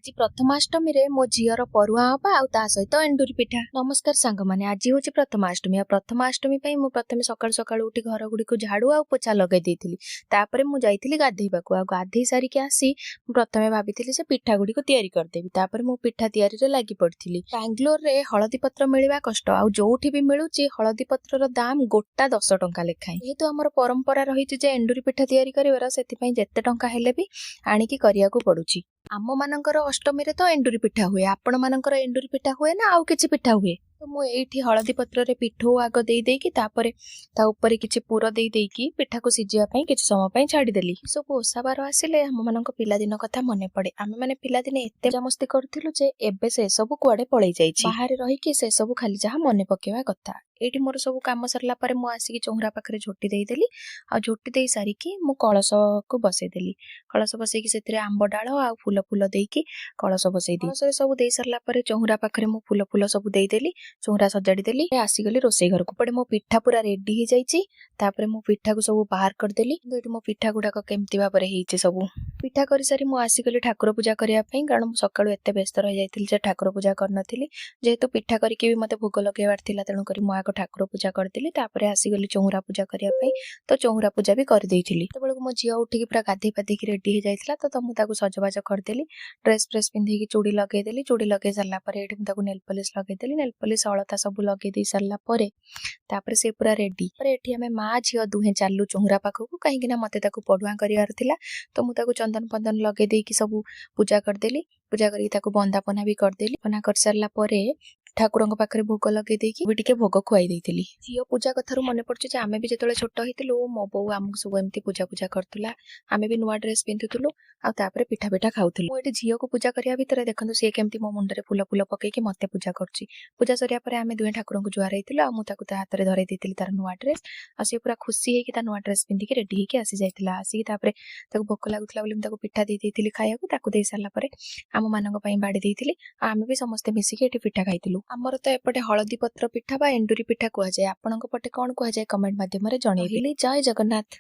आज प्रथमाष्टमी रे मो झीर परुआ हवा आउ ता सहित एंडुरी पिठा। नमस्कार सांग माने, आज हूँ प्रथमाष्टमी। प्रथमाष्टमी मु प्रथम सकाळु सकाळु उठी घर गुडी को झाड़ू आ पोछा लगे देइथिली। तापरे मु जाइथिली गाधेइबाकू आ गाधेइ सारी के आसी प्रथमे भाबिथिली से पिठा गुडी को तयारी करदेबी। तापरे मु पिठा तयारी रे लागि पड़थिली। बैंगलोर रे हळदी पत्र मिलिबा कष्ट, आ जोठी भी मिलुची हळदी पत्र रो दाम गोटा 10 टंका लेखाई। जेहेतु हमर परंपरा रहिछि जे एंडुरी पिठा तयारी करिवार, सेति पई जेते टंका हेले भी आनिकी करिया को पडुची। आम मानकर अष्टमी रे तो एंडुरी पिठा हुए, आपण मानकर एंडुरी पिठा हुए ना आउ किछि पिठा हुए? तो मु एठी हळदी पत्र रे पिठो आग देई देकी तापरे ता ऊपर किछि पुर देई देकी पिठा को सिजिया पई किछि समय पई छाडी देली। सब ओसा बार आसिले हम मानक पिला दिन कथा मने पड़े। आमे माने पिला दिन एते मस्ती करथिलु जे एबे से सब कुआडे पळै जाईछि। बाहर रही कि से सब खाली जहा मने पकेवा कथा। एठी मोर सब काम सरला परे मु आसी चौरा पाखरे झोटी देई देली। आ झोटी देई सारी कि मु कळस को बसै देली। कळस बसै कि सेतिरे आंब डाळ आ फूल फूल देकी कळस बसै दी। कळस सब देई सरला परे चौरा पाखरे मु फूल फूल सब देई देली। चौरा सजाड़ी देली। आसी गली रोसई घर को। पड़े मो पिठा पूरा रेडी ही जाइछि। तापरे मो पिठा को सब बाहर कर देली। एठी मो पिठा गुडा केमती भाबरे हेइछि सब पिठा करि सारी मु आसी गली ठाकुर पूजा करिया पई, कारण मु सकाळु एते व्यस्त रहि जाइथिल जे ठाकुर पूजा करनथिली। जेहेतु पिठा करि के भी मते भोग लगेबार थिला, तेनु करी मु आको ठाकुर पूजा कर देली। तापरे आसी गली चौरा पूजा करिया पई, तो चौरा पूजा भी कर देइथिली। तबेले मो झिया उठी कि पूरा गाधे पाधे कि रेडी ही जाइथिला। तो मु ताको सजबाज कर देली। ड्रेस फ्रेस पिंधि कि चूड़ी लगे देली। चूड़ी लगे सरला परे एठी मु ताको नेल पॉलिश लगे देली। नेल पॉलिश अलता सब लगे दे सरला परे तापरे से पूरा रेडी। पर एठी हमें माँ झियो दुहे चालू चौरा पाखकू, काहे कि ना मते ताको पडुआ करियार थिला। तो मु ताको चंदन पंदन लगे दे कि सब पूजा कर देली। पूजा करी ताको बंदापना भी कर देली। पना कर सरला परे ठाकुरंग पाखरे भोग लगे देकी भी टिके भोग खुआई देइथिली। झियो पूजा कथारु मने पड़छ जे आमे भी जेतले छोट होइतिलु मो बौ आमु सब एमती पूजा पूजा करतुला। आमे भी नुवा ड्रेस पिंधुतुलु आ तापरे पिठा पिठा खाउथुलु। मो एठी झियो को पूजा करिया भितरे देखंतु से केमती मो मुंडरे फूल फूल पके कि मते पूजा करछि। पूजा सरिया परे आमे दुहे ठाकुरंग जुआर हेतिलु आ मु ताको ता हाथ रे धरै देइतिलि तार नुवा ड्रेस। आ से पूरा खुशी हे कि ता नुवा ड्रेस पिंधि कि रेडी हे कि आसी जाइतिला। आसी तापरे ताको भोक लागुतला बोली मु ताको पिठा देइ देइतिलि खाइयाकू। ताको देइ सारला परे आम मानक पई बाडी देइतिलि। आमे भी समस्त मिसी कि एठी पिठा खाइतिलु। हमर तो एपटे हळदी पत्र पिठा बा एंडुरी पिठा कुआ जाय। आपनक पटे कोन कुआ जाय कमेंट माध्यम रे जणैबे। जय जगन्नाथ।